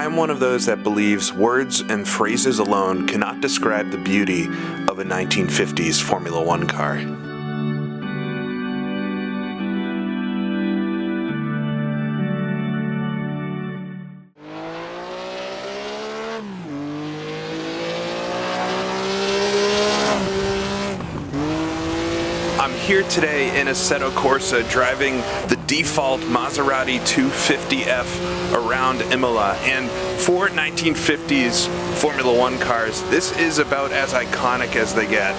I'm one of those that believes words and phrases alone cannot describe the beauty of a 1950s Formula One car. I'm here today in Assetto Corsa driving the default Maserati 250F around Imola, and for 1950s Formula One cars, this is about as iconic as they get.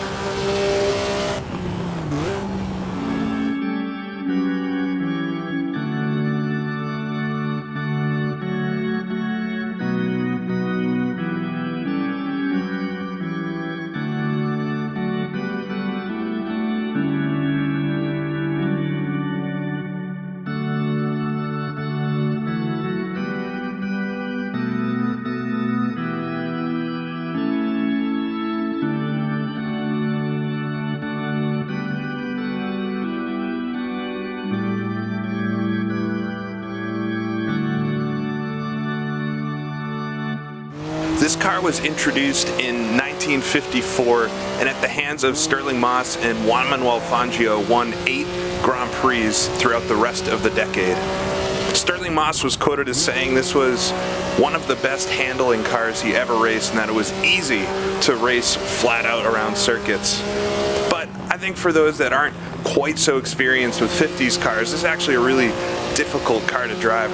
This car was introduced in 1954 and at the hands of Stirling Moss and Juan Manuel Fangio won 8 Grand Prix throughout the rest of the decade. Stirling Moss was quoted as saying this was one of the best handling cars he ever raced and that it was easy to race flat out around circuits. But I think for those that aren't quite so experienced with 50s cars, this is actually a really difficult car to drive.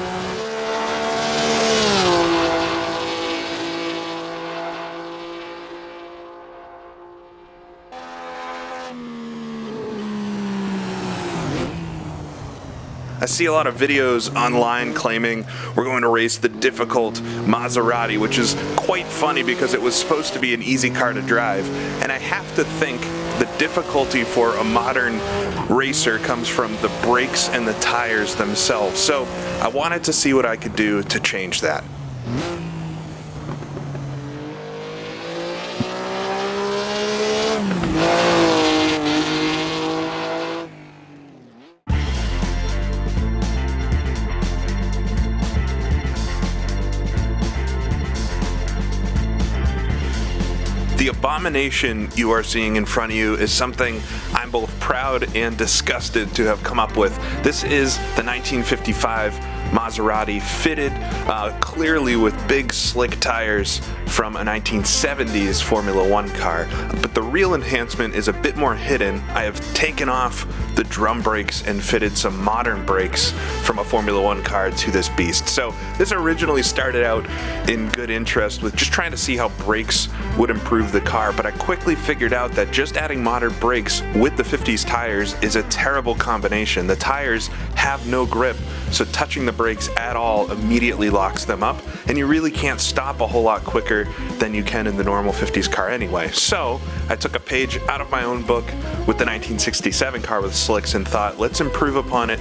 I see a lot of videos online claiming we're going to race the difficult Maserati, which is quite funny because it was supposed to be an easy car to drive. And I have to think the difficulty for a modern racer comes from the brakes and the tires themselves. So I wanted to see what I could do to change that. The abomination you are seeing in front of you is something I'm both proud and disgusted to have come up with. This is the 1955 Maserati, fitted clearly with big slick tires from a 1970s Formula One car. But the real enhancement is a bit more hidden. I have taken off the drum brakes and fitted some modern brakes from a Formula One car to this beast. So this originally started out in good interest with just trying to see how brakes would improve the car, but I quickly figured out that just adding modern brakes with the 50s tires is a terrible combination. The tires have no grip, so touching the brakes at all immediately locks them up, and you really can't stop a whole lot quicker than you can in the normal 50s car anyway. So I took a page out of my own book with the 1967 car with slicks and thought, let's improve upon it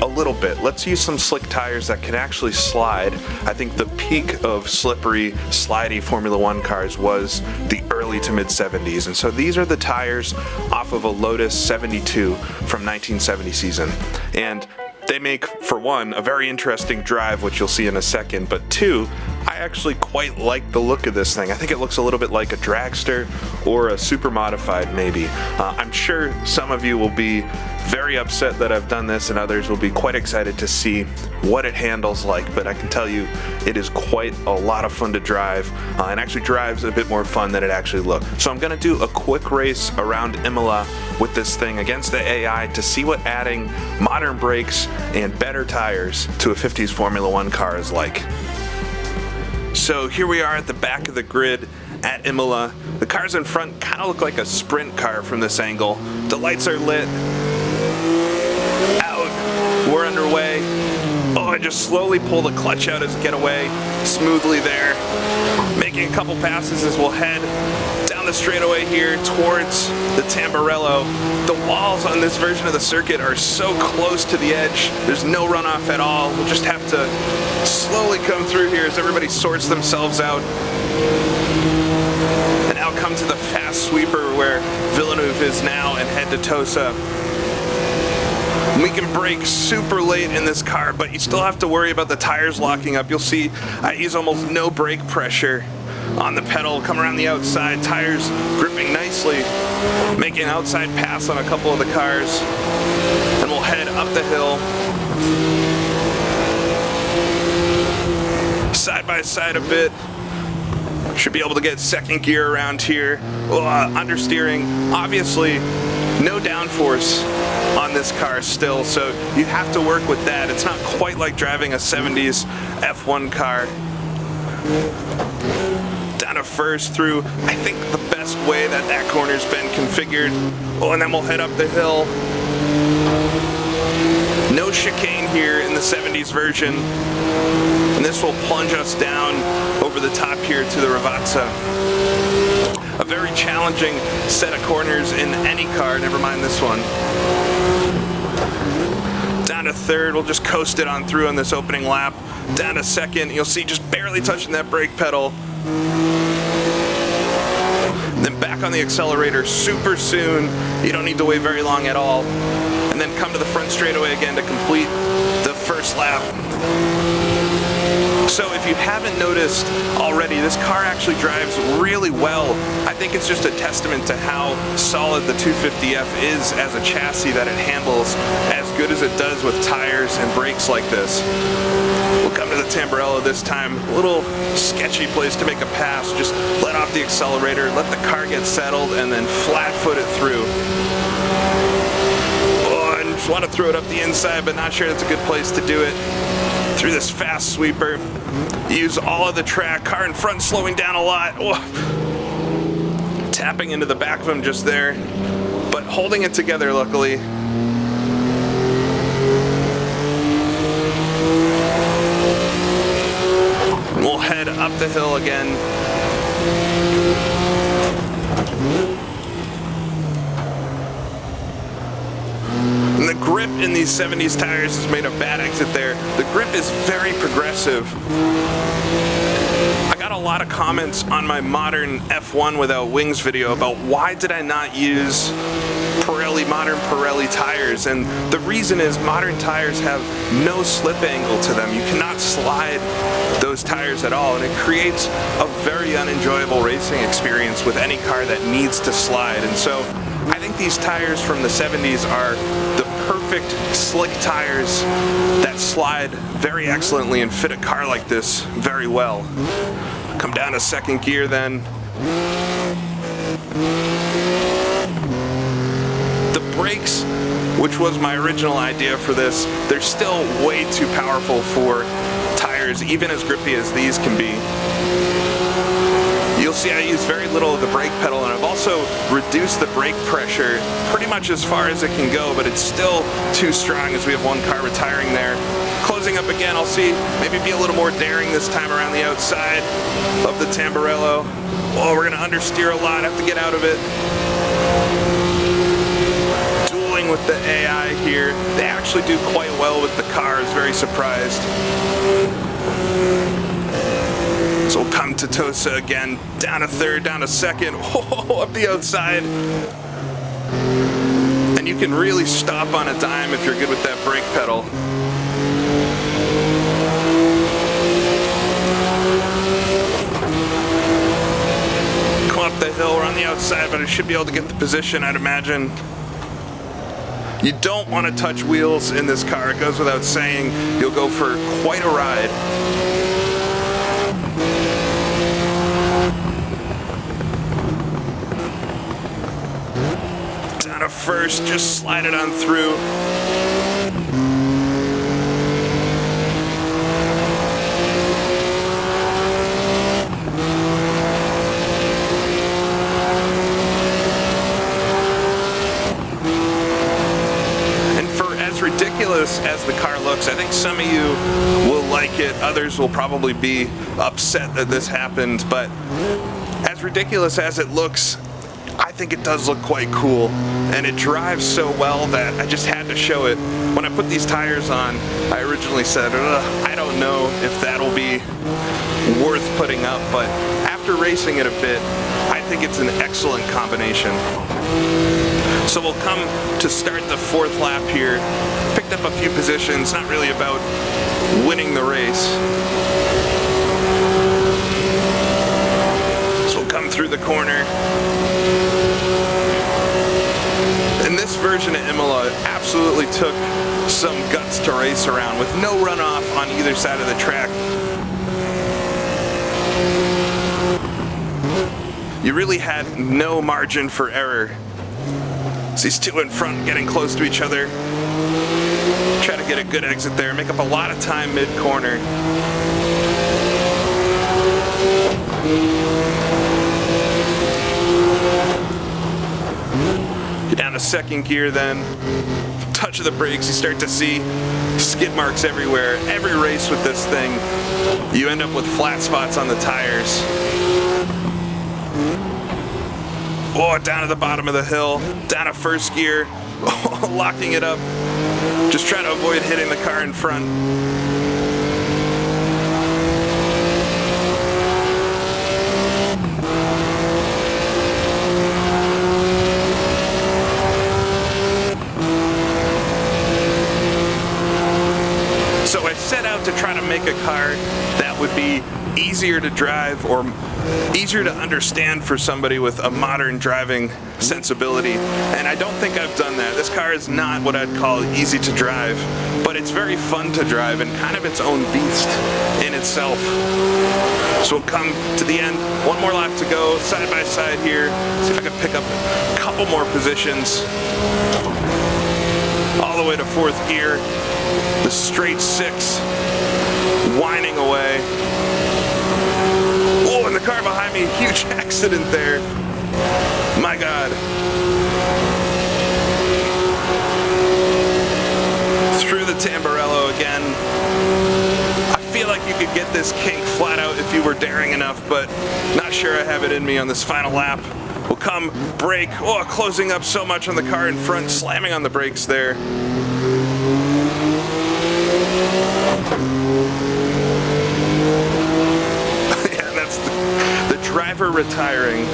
a little bit. Let's use some slick tires that can actually slide. I think the peak of slippery, slidey Formula One cars was the early to mid 70s, and so these are the tires off of a Lotus 72 from 1970 season. And they make, for one, a very interesting drive, which you'll see in a second, but two, I actually quite like the look of this thing. I think it looks a little bit like a dragster or a super modified maybe. I'm sure some of you will be very upset that I've done this and others will be quite excited to see what it handles like, but I can tell you it is quite a lot of fun to drive and actually drives a bit more fun than it actually looks. So I'm going to do a quick race around Imola with this thing against the AI to see what adding modern brakes and better tires to a 50s Formula One car is like. So here we are at the back of the grid at Imola. The cars in front kind of look like a sprint car from this angle. The lights are lit. Out. We're underway. Oh, I just slowly pull the clutch out as get away smoothly there. Making a couple passes as we'll head down the straightaway here towards the Tamburello. The walls on this version of the circuit are so close to the edge. There's no runoff at all. We'll just have to slowly come through here as everybody sorts themselves out. And now come to the fast sweeper where Villeneuve is now and head to Tosa. We can brake super late in this car, but you still have to worry about the tires locking up. You'll see I use almost no brake pressure on the pedal, come around the outside, tires gripping nicely, make an outside pass on a couple of the cars, and we'll head up the hill. Side by side a bit. Should be able to get second gear around here. Understeering, obviously no downforce on this car still, so you have to work with that. It's not quite like driving a 70s F1 car. Down to first through, I think, the best way that corner's been configured. And then we'll head up the hill. No chicane here in the 70s version. And this will plunge us down over the top here to the Ravazza. A very challenging set of corners in any car, never mind this one. Down to third, we'll just coast it on through on this opening lap. Down to second, you'll see just barely touching that brake pedal. Then back on the accelerator super soon. You don't need to wait very long at all. And then come to the front straightaway again to complete the first lap. So if you haven't noticed already, this car actually drives really well. I think it's just a testament to how solid the 250F is as a chassis, that it handles as good as it does with tires and brakes like this. We'll come to the Tamburello this time. A little sketchy place to make a pass. Just let off the accelerator, let the car get settled, and then flat-foot it through. Just want to throw it up the inside, but not sure that's a good place to do it. Through this fast sweeper. Use all of the track. Car in front slowing down a lot. Tapping into the back of him just there, but holding it together luckily. We'll head up the hill again. And the grip in these 70s tires has made a bad exit there. The grip is very progressive. I got a lot of comments on my modern F1 without wings video about why did I not use modern Pirelli tires, and the reason is modern tires have no slip angle to them. You cannot slide those tires at all, and it creates a very unenjoyable racing experience with any car that needs to slide. And so I think these tires from the 70s are the perfect slick tires that slide very excellently and fit a car like this very well. Come down to second gear then. The brakes, which was my original idea for this, they're still way too powerful for tires, even as grippy as these can be. You'll see I use very little of the brake pedal, and I've also reduced the brake pressure pretty much as far as it can go, but it's still too strong as we have one car retiring there. Closing up again, I'll see, maybe be a little more daring this time around the outside of the Tamburello. Oh, we're going to understeer a lot, have to get out of it. Dueling with the AI here. They actually do quite well with the car, I was very surprised. So we'll come to Tosa again, down to third, down to second, up the outside. And you can really stop on a dime if you're good with that brake pedal. Come up the hill, we're on the outside, but I should be able to get the position, I'd imagine. You don't want to touch wheels in this car, it goes without saying. You'll go for quite a ride. Down to first, just slide it on through. Ridiculous as the car looks, I think some of you will like it, others will probably be upset that this happened, but as ridiculous as it looks, I think it does look quite cool, and it drives so well that I just had to show it. When I put these tires on, I originally said, I don't know if that'll be worth putting up, but after racing it a bit, I think it's an excellent combination. So we'll come to start the 4th lap here. Picked up a few positions, not really about winning the race. So we'll come through the corner. And this version of Imola absolutely took some guts to race around with no runoff on either side of the track. You really had no margin for error. So these two in front getting close to each other. Try to get a good exit there, make up a lot of time mid-corner. Get down to 2nd gear then. Touch of the brakes, you start to see skid marks everywhere. Every race with this thing, you end up with flat spots on the tires. Oh, down to the bottom of the hill, down to 1st gear, locking it up. Just try to avoid hitting the car in front. So I set out to try to make a car that would be easier to drive or easier to understand for somebody with a modern driving sensibility, and I don't think I've done that. This car is not what I'd call easy to drive, but it's very fun to drive and kind of its own beast in itself. So we'll come to the end, 1 more lap to go, side by side here, see if I can pick up a couple more positions. All the way to 4th gear, the straight 6, whining away. Oh, and the car behind me, huge accident there. My God. Through the Tamburello again. I feel like you could get this kink flat out if you were daring enough, but not sure I have it in me on this final lap. We'll come, brake. Oh, closing up so much on the car in front, slamming on the brakes there. Yeah, that's the driver retiring.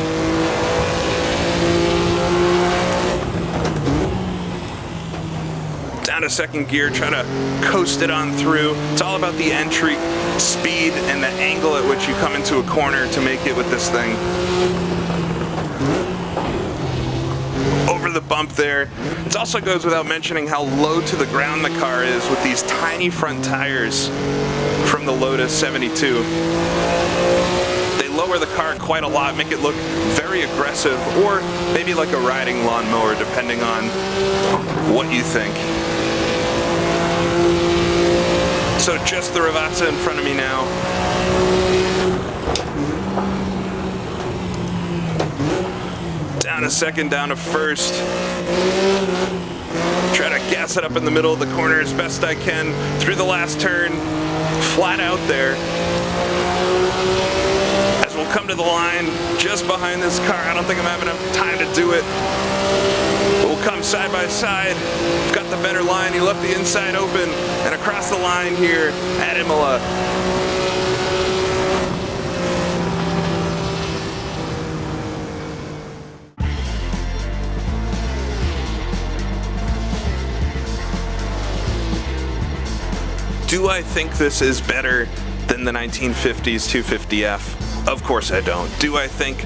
Down to 2nd gear, try to coast it on through. It's all about the entry speed and the angle at which you come into a corner to make it with this thing. Over the bump there. It also goes without mentioning how low to the ground the car is with these tiny front tires from the Lotus 72. They lower the car quite a lot, make it look very aggressive, or maybe like a riding lawnmower, depending on what you think. So just the Ravazza in front of me now. Down to 2nd, down to 1st. Try to gas it up in the middle of the corner as best I can. Through the last turn, flat out there. As we'll come to the line, just behind this car. I don't think I'm having enough time to do it. We'll come side by side. We've got the better line. He left the inside open. And across the line here at Imola. Do I think this is better than the 1950s 250F? Of course I don't. Do I think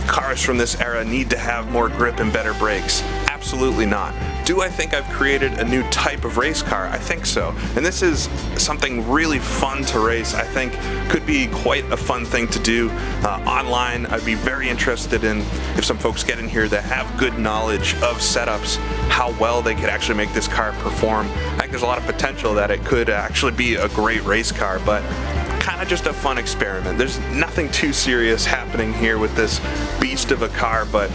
cars from this era need to have more grip and better brakes? Absolutely not. Do I think I've created a new type of race car? I think so. And this is something really fun to race. I think could be quite a fun thing to do online. I'd be very interested in if some folks get in here that have good knowledge of setups, how well they could actually make this car perform. I think there's a lot of potential that it could actually be a great race car, but kind of just a fun experiment. There's nothing too serious happening here with this beast of a car, but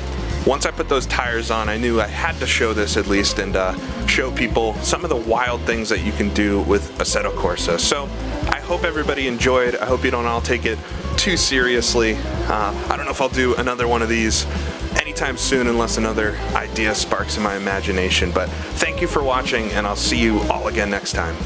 once I put those tires on, I knew I had to show this at least and show people some of the wild things that you can do with Assetto Corsa. So I hope everybody enjoyed. I hope you don't all take it too seriously. I don't know if I'll do another one of these anytime soon unless another idea sparks in my imagination. But thank you for watching, and I'll see you all again next time.